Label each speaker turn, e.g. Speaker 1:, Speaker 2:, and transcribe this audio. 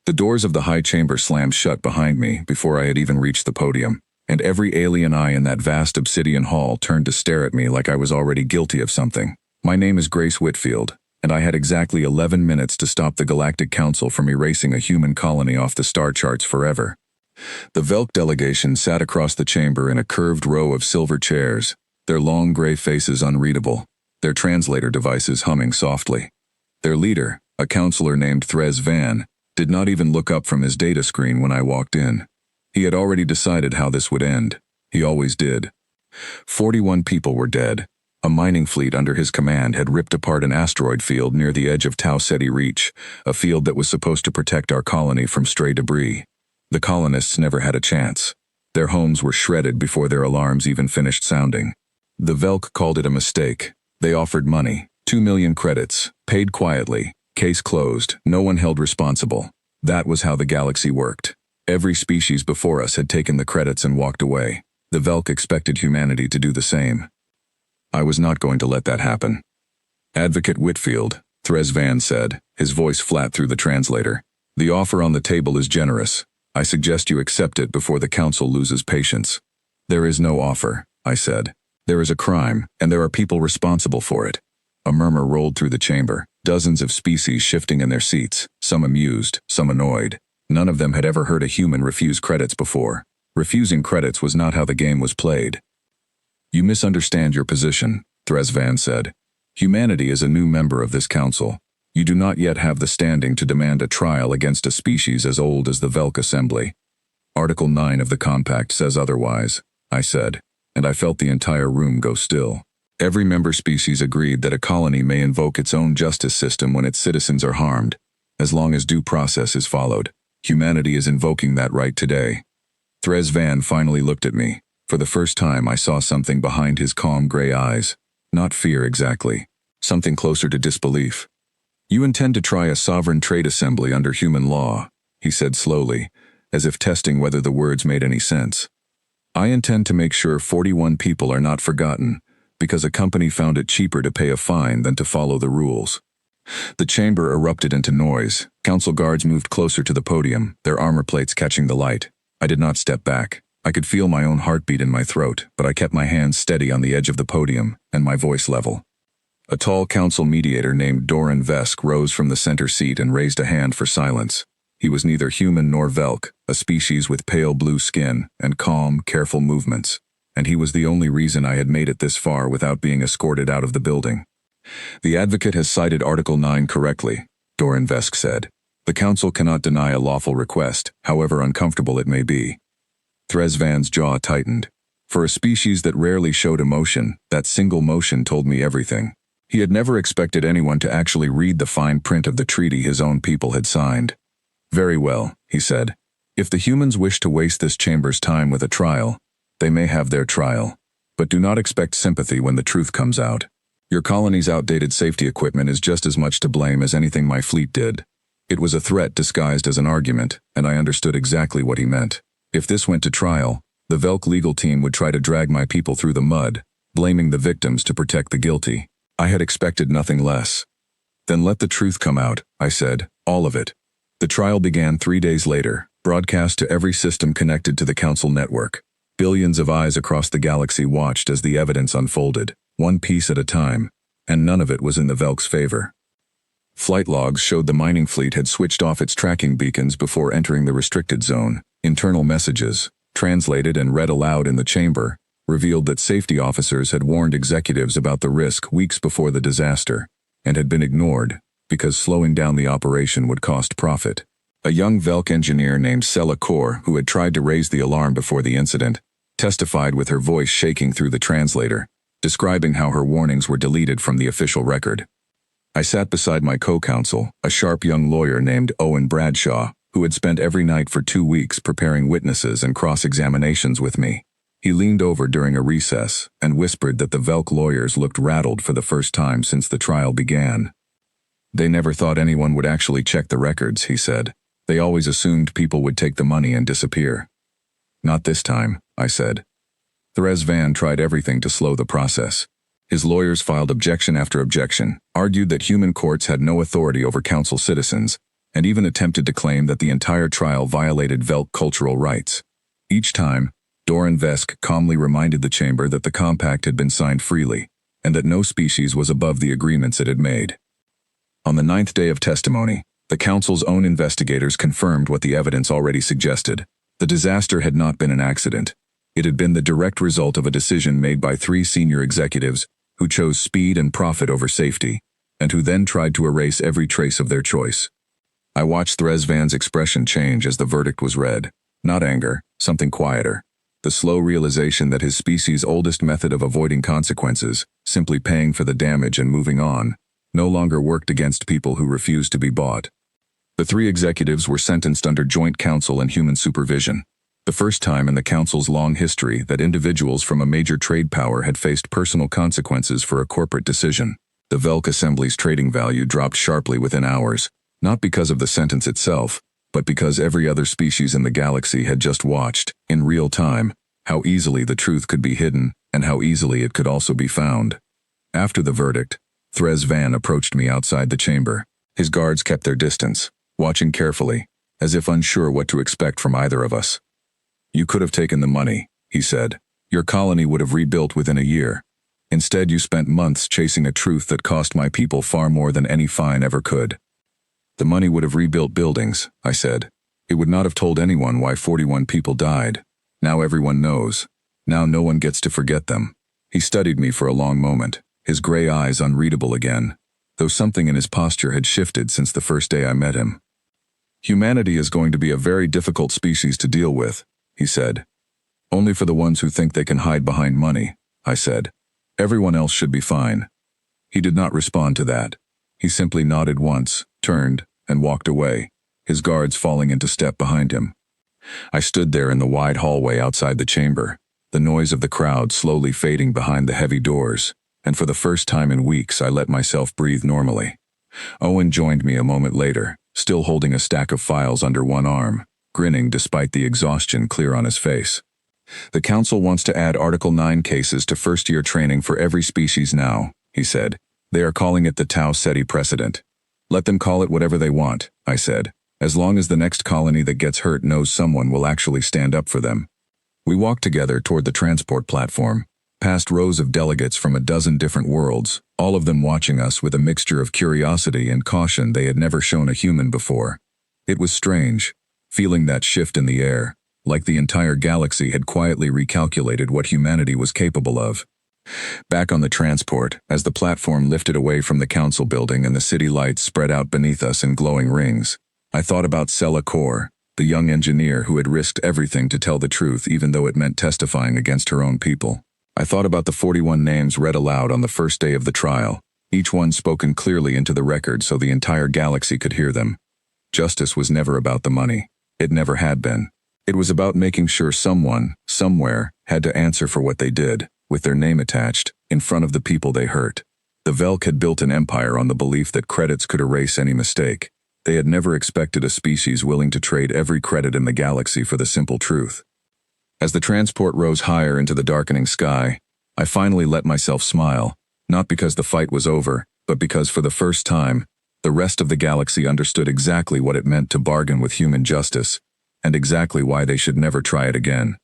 Speaker 1: The doors of the high chamber slammed shut behind me before I had even reached the podium, and every alien eye in that vast obsidian hall turned to stare at me like I was already guilty of something. My name is Grace Whitfield, and I had exactly 11 minutes to stop the Galactic Council from erasing a human colony off the star charts forever. The Velk delegation sat across the chamber in a curved row of silver chairs, their long gray faces unreadable, their translator devices humming softly. Their leader, a counselor named Threz Van, did not even look up from his data screen when I walked in. He had already decided how this would end. He always did. 41 people were dead. A mining fleet under his command had ripped apart an asteroid field near the edge of Tau Ceti Reach, a field that was supposed to protect our colony from stray debris. The colonists never had a chance. Their homes were shredded before their alarms even finished sounding. The Velk called it a mistake. They offered money, 2 million credits, paid quietly, case closed, no one held responsible. That was how the galaxy worked. Every species before us had taken the credits and walked away. The Velk expected humanity to do the same. I was not going to let that happen. Advocate Whitfield, Threz Van said, his voice flat through the translator. The offer on the table is generous. I suggest you accept it before the council loses patience. There is no offer, I said. There is a crime, and there are people responsible for it. A murmur rolled through the chamber, dozens of species shifting in their seats, some amused, some annoyed. None of them had ever heard a human refuse credits before. Refusing credits was not how the game was played. You misunderstand your position, Threz Van said. Humanity is a new member of this council. You do not yet have the standing to demand a trial against a species as old as the Velk Assembly. Article 9 of the Compact says otherwise, I said, and I felt the entire room go still. Every member species agreed that a colony may invoke its own justice system when its citizens are harmed, as long as due process is followed. Humanity is invoking that right today. Threz Van finally looked at me. For the first time, I saw something behind his calm gray eyes. Not fear exactly. Something closer to disbelief. You intend to try a sovereign trade assembly under human law, he said slowly, as if testing whether the words made any sense. I intend to make sure 41 people are not forgotten, because a company found it cheaper to pay a fine than to follow the rules. The chamber erupted into noise. Council guards moved closer to the podium, their armor plates catching the light. I did not step back. I could feel my own heartbeat in my throat, but I kept my hands steady on the edge of the podium and my voice level. A tall council mediator named Doran Vesk rose from the center seat and raised a hand for silence. He was neither human nor Velk, a species with pale blue skin and calm, careful movements, and he was the only reason I had made it this far without being escorted out of the building. The advocate has cited Article 9 correctly, Doran Vesk said. The council cannot deny a lawful request, however uncomfortable it may be. Threz Van's jaw tightened. For a species that rarely showed emotion, that single motion told me everything. He had never expected anyone to actually read the fine print of the treaty his own people had signed. Very well, he said. If the humans wish to waste this chamber's time with a trial, they may have their trial. But do not expect sympathy when the truth comes out. Your colony's outdated safety equipment is just as much to blame as anything my fleet did. It was a threat disguised as an argument, and I understood exactly what he meant. If this went to trial, the Velk legal team would try to drag my people through the mud, blaming the victims to protect the guilty. I had expected nothing less. Then let the truth come out, I said, all of it. The trial began 3 days later, broadcast to every system connected to the council network. Billions of eyes across the galaxy watched as the evidence unfolded, one piece at a time, and none of it was in the Velk's favor. Flight logs showed the mining fleet had switched off its tracking beacons before entering the restricted zone. Internal messages, translated and read aloud in the chamber, revealed that safety officers had warned executives about the risk weeks before the disaster, and had been ignored, because slowing down the operation would cost profit. A young Velk engineer named Sela Kor, who had tried to raise the alarm before the incident, testified with her voice shaking through the translator, describing how her warnings were deleted from the official record. I sat beside my co-counsel, a sharp young lawyer named Owen Bradshaw, who had spent every night for 2 weeks preparing witnesses and cross-examinations with me. He leaned over during a recess and whispered that the Velk lawyers looked rattled for the first time since the trial began. They never thought anyone would actually check the records, he said. They always assumed people would take the money and disappear. Not this time, I said. Threz Van tried everything to slow the process. His lawyers filed objection after objection, argued that human courts had no authority over council citizens, and even attempted to claim that the entire trial violated Velk cultural rights. Each time, Doran Vesk calmly reminded the chamber that the compact had been signed freely, and that no species was above the agreements it had made. On the 9th day of testimony, the Council's own investigators confirmed what the evidence already suggested. The disaster had not been an accident. It had been the direct result of a decision made by 3 senior executives who chose speed and profit over safety, and who then tried to erase every trace of their choice. I watched Thresvan's expression change as the verdict was read. Not anger, something quieter. The slow realization that his species' oldest method of avoiding consequences, simply paying for the damage and moving on, no longer worked against people who refused to be bought. The 3 executives were sentenced under joint counsel and human supervision. The first time in the Council's long history that individuals from a major trade power had faced personal consequences for a corporate decision. The Velk Assembly's trading value dropped sharply within hours, not because of the sentence itself, but because every other species in the galaxy had just watched, in real time, how easily the truth could be hidden and how easily it could also be found. After the verdict, Thresvan approached me outside the chamber. His guards kept their distance, watching carefully, as if unsure what to expect from either of us. "You could have taken the money," he said. "Your colony would have rebuilt within a year. Instead, you spent months chasing a truth that cost my people far more than any fine ever could." "The money would have rebuilt buildings," I said. "It would not have told anyone why 41 people died. Now everyone knows. Now no one gets to forget them." He studied me for a long moment, his gray eyes unreadable again, though something in his posture had shifted since the first day I met him. "Humanity is going to be a very difficult species to deal with," he said. "Only for the ones who think they can hide behind money," I said. "Everyone else should be fine." He did not respond to that. He simply nodded once, turned, and walked away, his guards falling into step behind him. I stood there in the wide hallway outside the chamber, the noise of the crowd slowly fading behind the heavy doors, and for the first time in weeks I let myself breathe normally. Owen joined me a moment later, still holding a stack of files under one arm, grinning despite the exhaustion clear on his face. "The Council wants to add Article 9 cases to first-year training for every species now," he said. "They are calling it the Tau Ceti precedent." "Let them call it whatever they want," I said, "as long as the next colony that gets hurt knows someone will actually stand up for them." We walked together toward the transport platform, past rows of delegates from a dozen different worlds, all of them watching us with a mixture of curiosity and caution they had never shown a human before. It was strange, feeling that shift in the air, like the entire galaxy had quietly recalculated what humanity was capable of. Back on the transport, as the platform lifted away from the council building and the city lights spread out beneath us in glowing rings, I thought about Sella Kor, the young engineer who had risked everything to tell the truth even though it meant testifying against her own people. I thought about the 41 names read aloud on the first day of the trial, each one spoken clearly into the record so the entire galaxy could hear them. Justice was never about the money. It never had been. It was about making sure someone, somewhere, had to answer for what they did, with their name attached, in front of the people they hurt. The Velk had built an empire on the belief that credits could erase any mistake. They had never expected a species willing to trade every credit in the galaxy for the simple truth. As the transport rose higher into the darkening sky, I finally let myself smile, not because the fight was over, but because for the first time, the rest of the galaxy understood exactly what it meant to bargain with human justice, and exactly why they should never try it again.